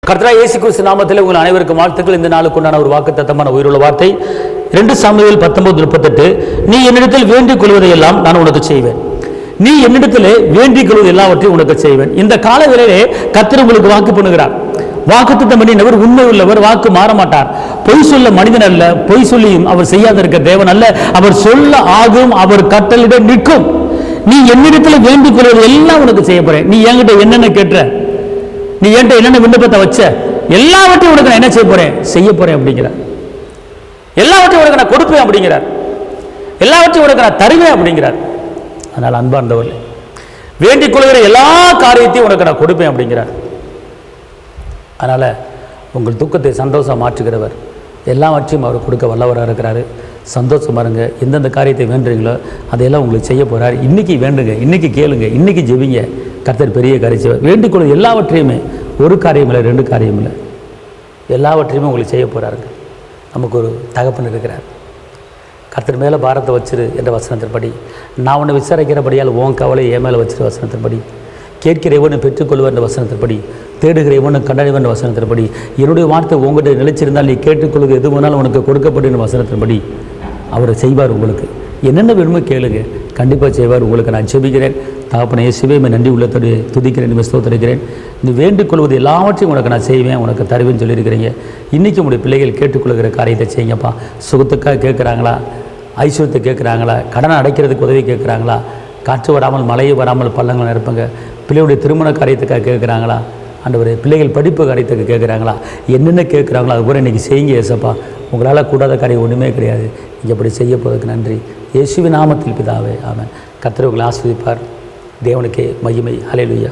கர்த்தராகிய இயேசு கிறிஸ்து நாமத்தில் உங்கள் அனைவருக்கும் வாழ்த்துக்கள். இந்த நாளுக்கு உண்டான ஒரு வாக்குத்தத்தமான உயிருள்ள வார்த்தை 2 சாமுவேல் 19:38. நீ என்னிடத்தில் வேண்டிக் கொள்வதையெல்லாம் நான் உனக்கு செய்வேன். நீ என்னிடத்தில் வேண்டிக் கொள்வது எல்லாவற்றையும் உனக்கு செய்வேன். இந்த காலவேளையிலே கர்த்தர் உங்களுக்கு வாக்கு பண்ணுகிறார். வாக்குத்தத்தம் பண்ணினவர் உண்மை உள்ளவர், வாக்கு மாற மாட்டார். பொய் சொல்ல மனிதன் அல்ல, பொய் சொல்லியும் அவர் செய்யாத இருக்க தேவன் அல்ல. அவர் சொல்ல ஆகும், அவர் கட்டளையிட நிற்கும். நீ என்னிடத்தில் வேண்டிக் கொள்வது எல்லாம் உனக்கு செய்ய போறேன். நீ என்கிட்ட என்னென்ன கேட்ட, நீ என்கிட்ட என்னென்ன விண்ணப்பத்தை வச்ச, எல்லாவற்றையும் உனக்கு நான் என்ன செய்ய போறேன் அப்படிங்கிறார். எல்லாவற்றையும் உனக்கு நான் கொடுப்பேன் அப்படிங்கிறார். எல்லாவற்றையும் உனக்கு நான் தருவேன் அப்படிங்கிறார். அதனால் அன்பார்ந்தவர்களே, வேண்டிக் கொள்கிற எல்லா காரியத்தையும் உனக்கு நான் கொடுப்பேன் அப்படிங்கிறார். அதனால் உங்கள் துக்கத்தை சந்தோஷம் மாற்றுகிறவர், எல்லாவற்றையும் அவர் கொடுக்க வல்லவராக இருக்கிறாரு. சந்தோஷமா இருங்க. எந்தெந்த காரியத்தை வேண்டுறீங்களோ அதையெல்லாம் உங்களுக்கு செய்ய போகிறார். இன்றைக்கி வேண்டுங்க, இன்றைக்கி கேளுங்க, இன்றைக்கி ஜெபிங்க. கர்த்தர் பெரிய காரியம் செய்வார். வேண்டிக் கொள்வது எல்லாவற்றையுமே, ஒரு காரியம் இல்லை, 2 காரியம் இல்லை, எல்லாவற்றையுமே உங்களுக்கு செய்ய போகிறாருங்க. நமக்கு ஒரு தகப்பன் இருக்கிறார். கர்த்தர் மேலே பாரத்தை வச்சிரு என்ற வசனத்தின்படி, நான் உன்னை விசாரிக்கிறபடியால் உன் கவலை என் மேலே வச்சிரு வசனத்தின்படி, கேட்கிற இவனை பெற்றுக்கொள்வர் என்ற வசனத்தின்படி, தேடுகிற இவனை கண்டறிவன் என்ற வசனத்தின்படி, என்னுடைய வார்த்தை உங்கள்கிட்ட நிலைச்சிருந்தால் நீ கேட்டுக்கொள்வது எது வேணாலும் உனக்கு கொடுக்கப்படும் வசனத்தின்படி அவர் செய்வார். உங்களுக்கு என்னென்ன வேணுமோ கேளுங்க, கண்டிப்பாக செய்வார். உங்களுக்கு நான் ஜெபிக்கிறேன். தகப்பனே இயேசுவே, நன்றி உள்ளத்தோடு துதிக்கிறேன், ஸ்தோத்திரிக்கிறேன். நீ வேண்டிக் கொள்வது எல்லாவற்றையும் உனக்கு நான் செய்வேன், உனக்கு தருவேன்னு சொல்லியிருக்கிறீங்க. இன்றைக்கி உங்களுடைய பிள்ளைகள் கேட்டுக்கொள்கிற காரியத்தை செய்யுங்கப்பா. சுகத்துக்காக கேட்குறாங்களா, ஐஸ்வர்யத்தை கேட்குறாங்களா, கடனை அடைக்கிறதுக்கு உதவி கேட்குறாங்களா, காற்று வராமல் மழையை வராமல் பள்ளங்கள் நிரப்புங்க. பிள்ளைகளுடைய திருமண காரியத்துக்காக கேட்குறாங்களா, ஆண்டவரே பிள்ளைகள் படிப்பு காரியத்துக்கு கேட்குறாங்களா, என்னென்ன கேட்குறாங்களோ அது கூட இன்றைக்கி செய்யுங்க ஏசப்பா. உங்களால் கூடாத காரியம் ஒன்றுமே கிடையாது. நீங்கள் அப்படி செய்ய போவதற்கு நன்றி. இயேசுவின் நாமத்தில் பிதாவே, ஆமென். கர்த்தர் உங்களை ஆசீர்வதிப்பார். தேவனுக்கே மகிமை. ஹல்லேலூயா.